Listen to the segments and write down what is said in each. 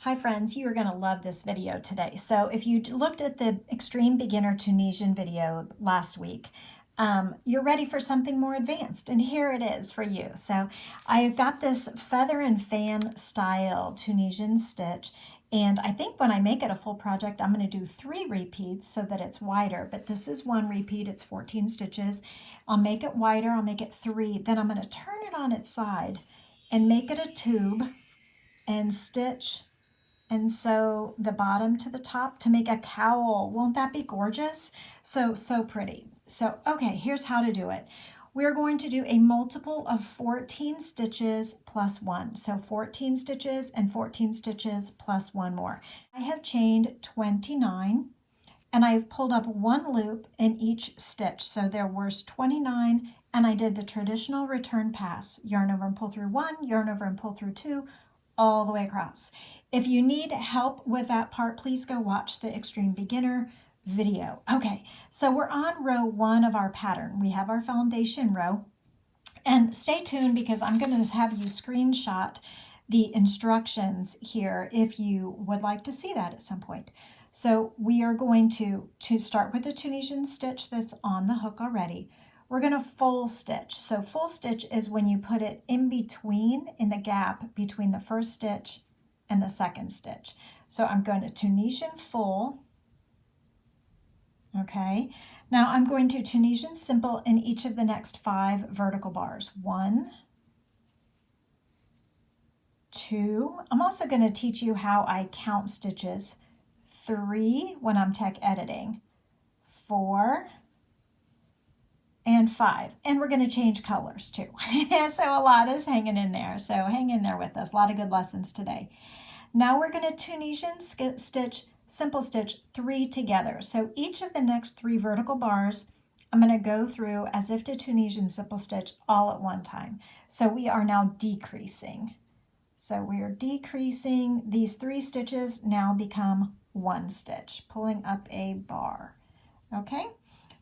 Hi friends, you are going to love this video today. So if you looked at the Extreme Beginner Tunisian video last week, you're ready for something more advanced, and here it is for you. So I've got this feather and fan style Tunisian stitch, and I think when I make it a full project, I'm going to do 3 repeats so that it's wider, but this is 1 repeat, it's 14 stitches. I'll make it wider, I'll make it 3, then I'm going to turn it on its side and make it a tube and stitch and sew the bottom to the top to make a cowl. Won't that be gorgeous? So pretty. So, okay, here's how to do it. We're going to do a multiple of 14 stitches plus 1. So 14 stitches and 14 stitches plus 1 more. I have chained 29 and I've pulled up 1 loop in each stitch. So there was 29 and I did the traditional return pass. Yarn over and pull through 1, yarn over and pull through 2, all the way across. If you need help with that part, please go watch the Extreme Beginner video. Okay, so we're on row 1 of our pattern. We have our foundation row. And stay tuned because I'm going to have you screenshot the instructions here if you would like to see that at some point. So we are going to start with the Tunisian stitch that's on the hook already. We're going to full stitch. So full stitch is when you put it in between, in the gap between the first stitch and the second stitch. So I'm going to Tunisian full. Okay. Now I'm going to Tunisian simple in each of the next 5 vertical bars. 1, 2. I'm also going to teach you how I count stitches. 3 when I'm tech editing. 4. And 5, and we're going to change colors too. So a lot is hanging in there, so hang in there with us. A lot of good lessons today. Now we're going to Tunisian stitch, simple stitch 3 together. So each of the next 3 vertical bars I'm going to go through as if to Tunisian simple stitch all at one time. So we are now decreasing. So we are decreasing. These 3 stitches now become 1 stitch, pulling up a bar. Okay.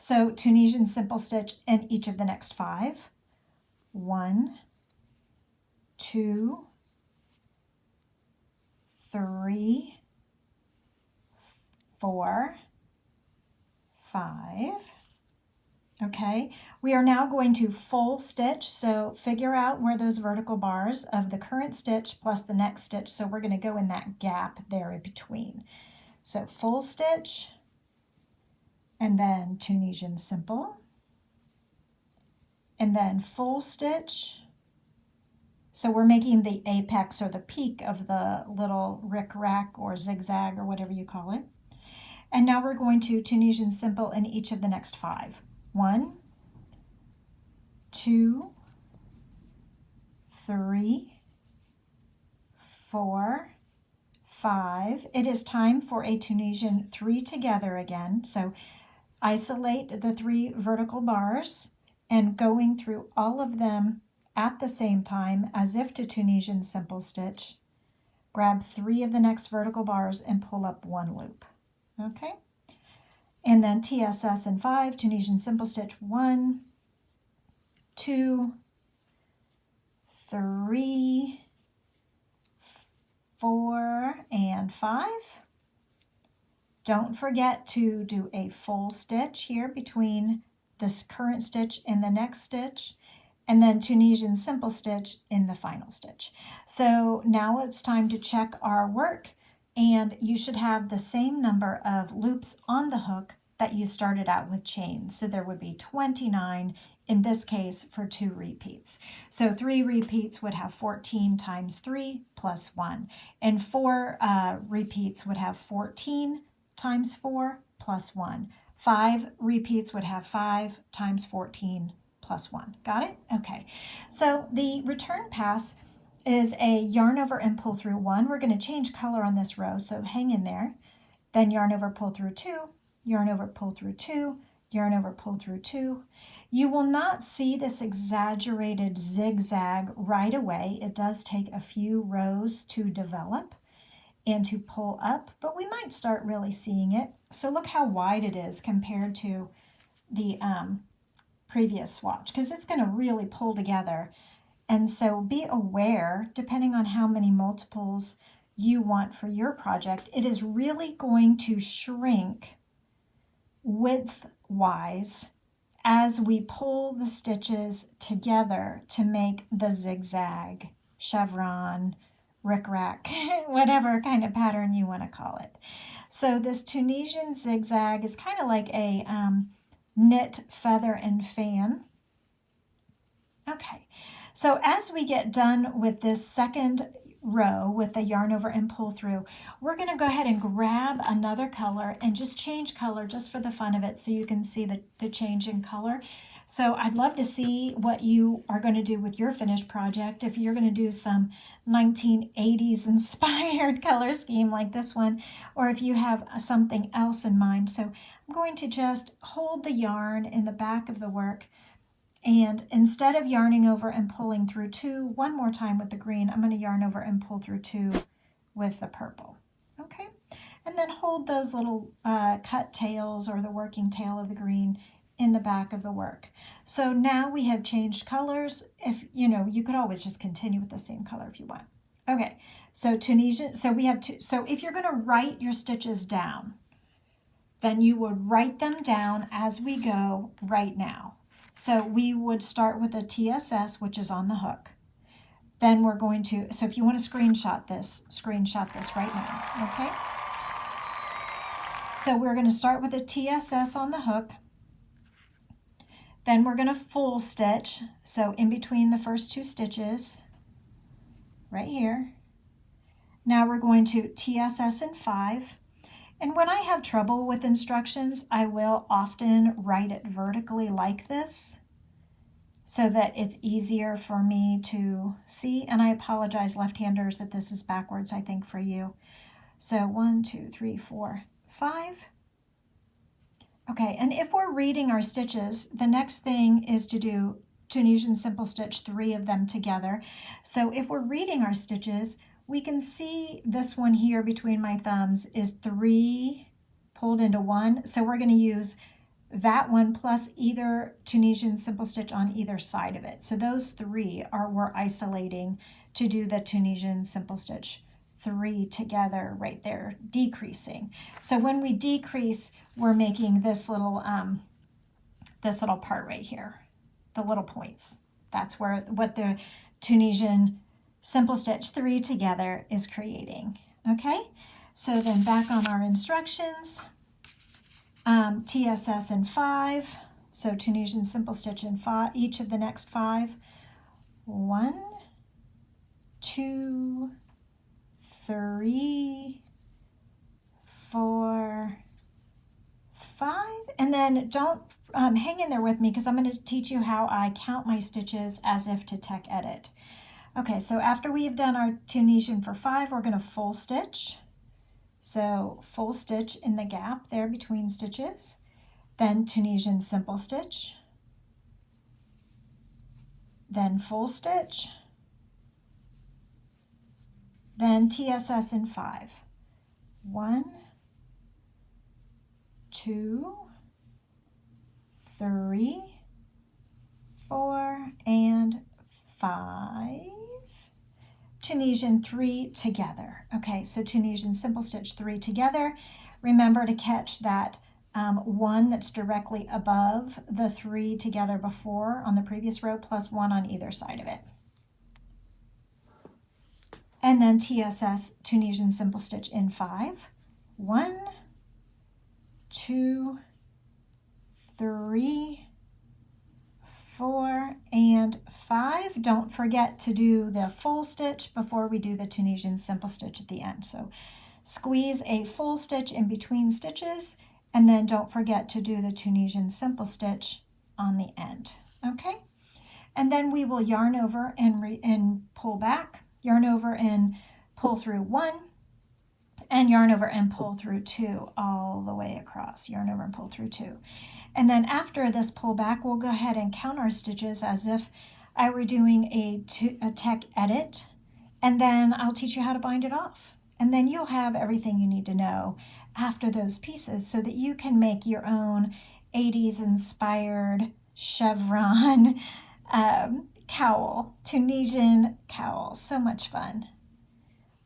So Tunisian simple stitch in each of the next 5. 1, 2, 3, 4, 5. Okay, we are now going to full stitch. So figure out where those vertical bars of the current stitch plus the next stitch. So we're going to go in that gap there in between. So full stitch. And then Tunisian simple, and then full stitch. So we're making the apex or the peak of the little rick-rack or zigzag or whatever you call it. And now we're going to Tunisian simple in each of the next 5. 1, 2, 3, 4, 5. It is time for a Tunisian 3 together again. So isolate the 3 vertical bars and going through all of them at the same time as if to Tunisian simple stitch. Grab 3 of the next vertical bars and pull up 1 loop. Okay? And then TSS in 5, Tunisian simple stitch 1, 2, 3, 4, and 5. Don't forget to do a full stitch here between this current stitch and the next stitch, and then Tunisian simple stitch in the final stitch. So now it's time to check our work, and you should have the same number of loops on the hook that you started out with chain. So there would be 29 in this case for 2 repeats. So 3 repeats would have 14 times 3 plus 1, and 4 repeats would have 14 times 4 plus 1. 5 repeats would have 5 times 14 plus 1. Got it? Okay. So the return pass is a yarn over and pull through 1. We're going to change color on this row, so hang in there. Then yarn over, pull through 2, yarn over, pull through 2, yarn over, pull through 2. You will not see this exaggerated zigzag right away. It does take a few rows to develop and to pull up, but we might start really seeing it. So look how wide it is compared to the previous swatch, because it's going to really pull together. And so be aware, depending on how many multiples you want for your project, it is really going to shrink width-wise as we pull the stitches together to make the zigzag, chevron, rickrack, whatever kind of pattern you want to call it. So this Tunisian zigzag is kind of like a knit feather and fan. Okay, so as we get done with this second row with the yarn over and pull through, we're going to go ahead and grab another color and just change color just for the fun of it so you can see the change in color. So I'd love to see what you are going to do with your finished project. If you're going to do some 1980s inspired color scheme like this one, or if you have something else in mind. So I'm going to just hold the yarn in the back of the work, and instead of yarning over and pulling through two one more time with the green, I'm going to yarn over and pull through two with the purple. Okay, and then hold those little cut tails or the working tail of the green in the back of the work. So now we have changed colors. If you could always just continue with the same color if you want. Okay, so Tunisian, so we have two. So if you're going to write your stitches down, then you would write them down as we go right now. So we would start with a TSS, which is on the hook. Then we're going to, so if you want to screenshot this right now, okay? So we're going to start with a TSS on the hook. Then we're going to full stitch, so in between the first two stitches, right here. Now we're going to TSS in 5. And when I have trouble with instructions, I will often write it vertically like this so that it's easier for me to see. And I apologize, left-handers, that this is backwards, I think, for you. So 1, 2, 3, 4, 5. Okay, and if we're reading our stitches, the next thing is to do Tunisian simple stitch 3 of them together. So if we're reading our stitches, we can see this one here between my thumbs is 3 pulled into 1. So we're going to use that one plus either Tunisian simple stitch on either side of it. So those 3 we're isolating to do the Tunisian simple stitch 3 together right there, decreasing. So when we decrease, we're making this little part right here, the little points. That's what the Tunisian simple stitch 3 together is creating. Okay, so then back on our instructions, TSS in 5, so Tunisian simple stitch in 5, each of the next 5. 1, 2, 3, 4, 5, and then don't hang in there with me because I'm going to teach you how I count my stitches as if to tech edit. Okay, so after we've done our Tunisian for 5, we're going to full stitch. So full stitch in the gap there between stitches, then Tunisian simple stitch, then full stitch, then TSS in 5. 1, 2, 3, 4, and 5. Tunisian 3 together. Okay, so Tunisian simple stitch 3 together. Remember to catch that 1 that's directly above the 3 together before on the previous row, plus 1 on either side of it. And then TSS, Tunisian simple stitch in 5. 1, 2, 3, 4, and 5. Don't forget to do the full stitch before we do the Tunisian simple stitch at the end. So squeeze a full stitch in between stitches, and then don't forget to do the Tunisian simple stitch on the end. Okay, and then we will yarn over and pull back, yarn over and pull through 1, and yarn over and pull through 2 all the way across. Yarn over and pull through 2. And then after this pull back, we'll go ahead and count our stitches as if I were doing a tech edit, and then I'll teach you how to bind it off. And then you'll have everything you need to know after those pieces so that you can make your own 80s inspired chevron cowl, Tunisian cowl. So much fun.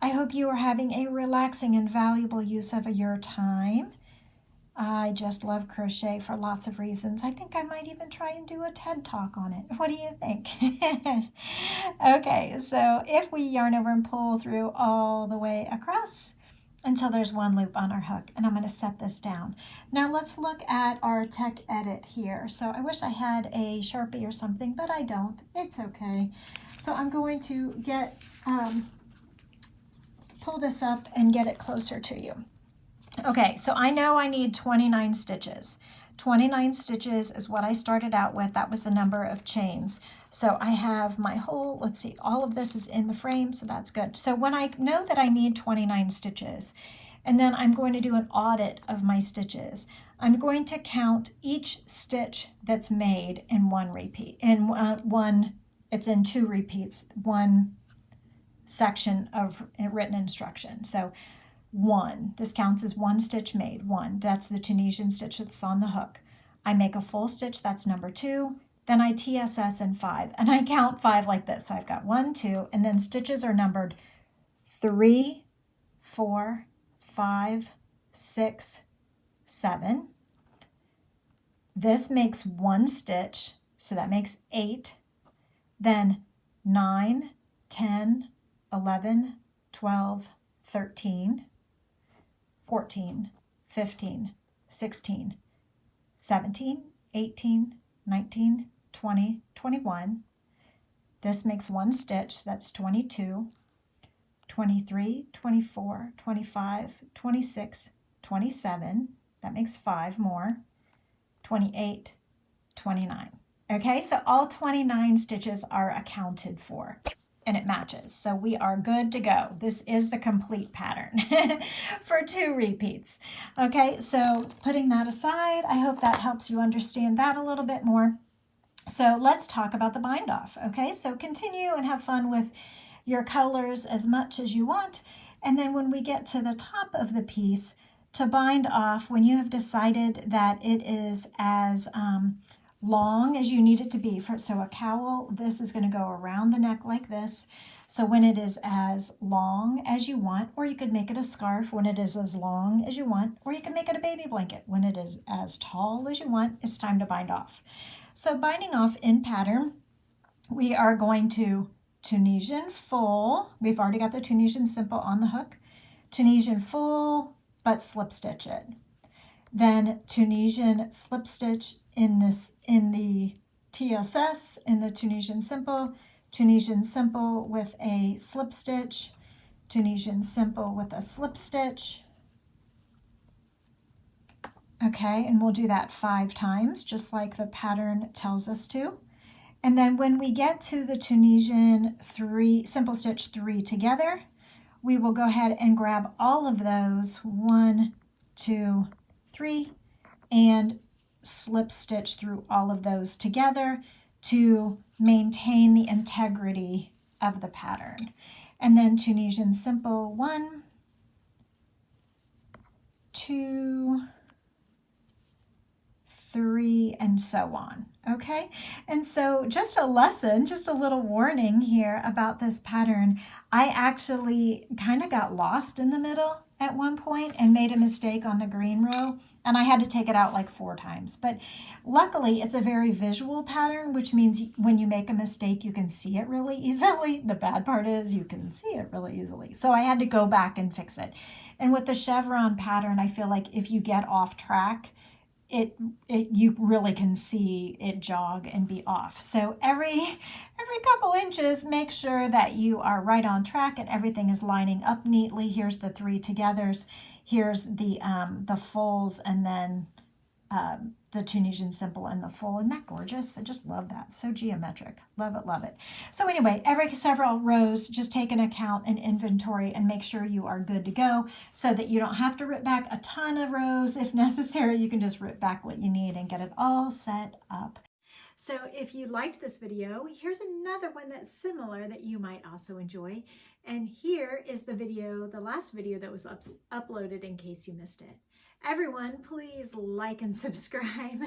I hope you are having a relaxing and valuable use of your time. I just love crochet for lots of reasons. I think I might even try and do a TED Talk on it. What do you think? Okay, so if we yarn over and pull through all the way across until there's one loop on our hook, and I'm going to set this down. Now let's look at our tech edit here. So I wish I had a Sharpie or something, but I don't. It's okay. So I'm going to pull this up and get it closer to you. Okay, so I know I need 29 stitches. 29 stitches is what I started out with. That was the number of chains. So I have my whole, let's see, all of this is in the frame, so that's good. So when I know that I need 29 stitches, and then I'm going to do an audit of my stitches, I'm going to count each stitch that's made in one repeat, it's in two repeats, one section of written instruction. So 1, this counts as 1 stitch made, 1, that's the Tunisian stitch that's on the hook. I make a full stitch, that's number 2, then I TSS in 5, and I count 5 like this. So I've got 1, 2, and then stitches are numbered 3, 4, 5, 6, 7. This makes 1 stitch, so that makes 8, then 9, 10, 11, 12, 13, 14, 15, 16, 17, 18, 19, 20, 21. This makes 1 stitch, that's 22, 23, 24, 25, 26, 27. That makes 5 more, 28, 29. Okay, so all 29 stitches are accounted for. And it matches. So we are good to go. This is the complete pattern for 2 repeats. Okay, so putting that aside, I hope that helps you understand that a little bit more. So let's talk about the bind off. Okay, so continue and have fun with your colors as much as you want. And then when we get to the top of the piece, to bind off, when you have decided that it is as long as you need it to be. So a cowl, this is going to go around the neck like this. So when it is as long as you want, or you could make it a scarf when it is as long as you want, or you can make it a baby blanket when it is as tall as you want, it's time to bind off. So binding off in pattern, we are going to Tunisian full. We've already got the Tunisian simple on the hook. Tunisian full, but slip stitch it. Then Tunisian slip stitch in the TSS, in the Tunisian simple with a slip stitch, Tunisian simple with a slip stitch. Okay, and we'll do that 5 times, just like the pattern tells us to. And then when we get to the Tunisian simple stitch 3 together, we will go ahead and grab all of those, 1, 2, 3, and slip stitch through all of those together to maintain the integrity of the pattern. And then Tunisian simple 1, 2, 3, and so on. Okay, and so just a lesson, just a little warning here about this pattern. I actually kind of got lost in the middle at one point and made a mistake on the green row, and I had to take it out like 4 times. But luckily, it's a very visual pattern, which means when you make a mistake, you can see it really easily. The bad part is you can see it really easily. So I had to go back and fix it. And with the chevron pattern, I feel like if you get off track, you really can see it jog and be off. So every couple inches, make sure that you are right on track and everything is lining up neatly. Here's the 3 togethers. Here's the fulls, and then the Tunisian simple and the full. Isn't that gorgeous? I just love that. So geometric. Love it, love it. So anyway, every several rows, just take an account and inventory and make sure you are good to go so that you don't have to rip back a ton of rows. If necessary, you can just rip back what you need and get it all set up. So if you liked this video, here's another one that's similar that you might also enjoy. And here is the video, the last video that was uploaded in case you missed it. Everyone, please like and subscribe.